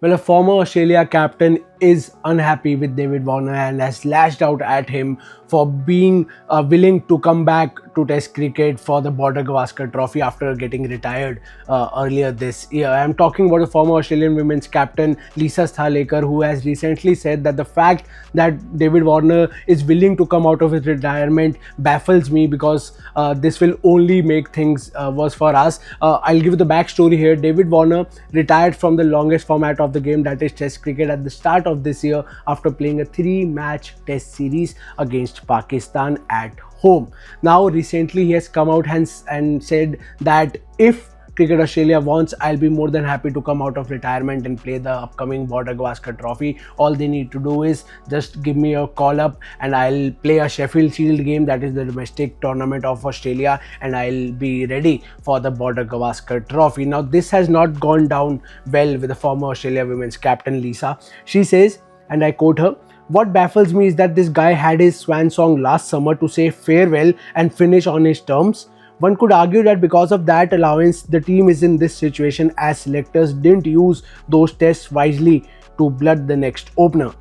Well, a former Australia captain is unhappy with David Warner and has lashed out at him for being willing to come back to Test cricket for the Border-Gavaskar Trophy after getting retired earlier this year. I'm talking about the former Australian women's captain Lisa Sthalekar, who has recently said that the fact that David Warner is willing to come out of his retirement baffles me because this will only make things worse for us. I'll give you the backstory here. David Warner retired from the longest format of the game, that is Test cricket, at the start of this year after playing a 3-match Test series against Pakistan at home. Now recently he has come out and said that if Cricket Australia wants, I'll be more than happy to come out of retirement and play the upcoming Border-Gavaskar Trophy. All they need to do is just give me a call up and I'll play a Sheffield Shield game, that is the domestic tournament of Australia, and I'll be ready for the Border-Gavaskar Trophy. Now this has not gone down well with the former Australia women's captain Lisa. She says, and I quote her, "What baffles me is that this guy had his swan song last summer to say farewell and finish on his terms. One could argue that because of that allowance, the team is in this situation as selectors didn't use those tests wisely to blood the next opener.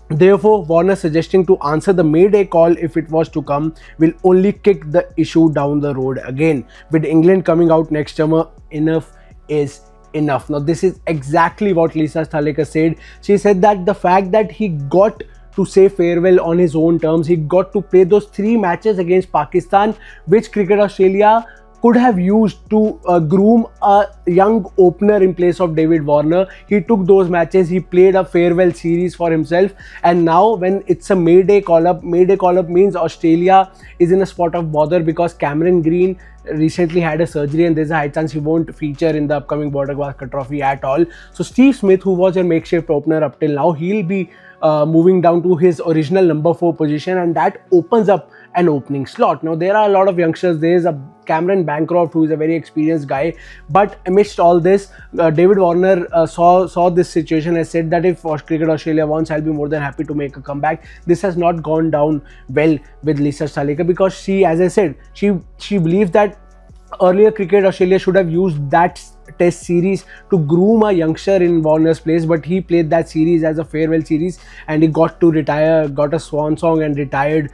Therefore, Warner suggesting to answer the Mayday call if it was to come will only kick the issue down the road again. With England coming out next summer, enough is enough." Now, this is exactly what Lisa Sthalekar said. She said that the fact that he got to say farewell on his own terms, he got to play those 3 matches against Pakistan, which Cricket Australia could have used to groom a young opener in place of David Warner. He took those matches, he played a farewell series for himself, and now when it's a Mayday call-up means Australia is in a spot of bother because Cameron Green recently had a surgery and there's a high chance he won't feature in the upcoming Border-Gavaskar Trophy at all. So Steve Smith, who was a makeshift opener up till now, he'll be moving down to his original number 4 position, and that opens up an opening slot. Now there are a lot of youngsters. There is a Cameron Bancroft, who is a very experienced guy, but amidst all this, David Warner saw this situation and said that if Cricket Australia wants, I'll be more than happy to make a comeback. This has not gone down well with Lisa Sthalekar because she, as I said, she believes that earlier Cricket Australia should have used that Test series to groom a youngster in Warner's place, but he played that series as a farewell series and he got to retire, got a swan song and retired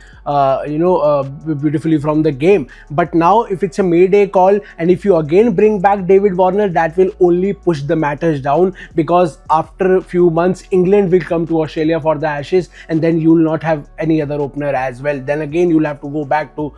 beautifully from the game. But now if it's a Mayday call and if you again bring back David Warner, that will only push the matters down, because after a few months England will come to Australia for the Ashes and then you will not have any other opener as well. Then again you'll have to go back to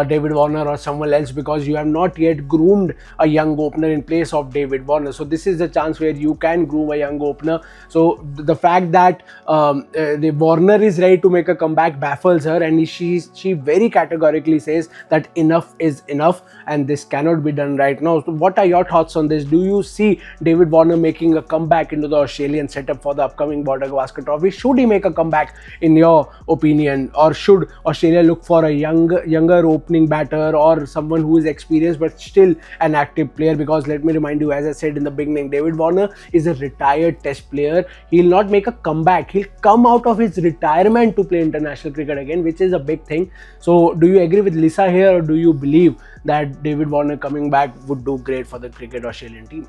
David Warner or someone else because you have not yet groomed a young opener in place of David Warner. So this is the chance where you can groom a young opener. So the fact that the Warner is ready to make a comeback baffles her, and she very categorically says that enough is enough and this cannot be done right now. So what are your thoughts on this? Do you see David Warner making a comeback into the Australian setup for the upcoming Border-Gavaskar Trophy? Should he make a comeback in your opinion, or should Australia look for a younger opening batter or someone who is experienced but still an active player? Because let me remind you, as I said in the beginning, David Warner is a retired Test player. He'll not make a comeback. He'll come out of his retirement to play international cricket again, which is a big thing. So do you agree with Lisa here, or do you believe that David Warner coming back would do great for the Cricket Australian team?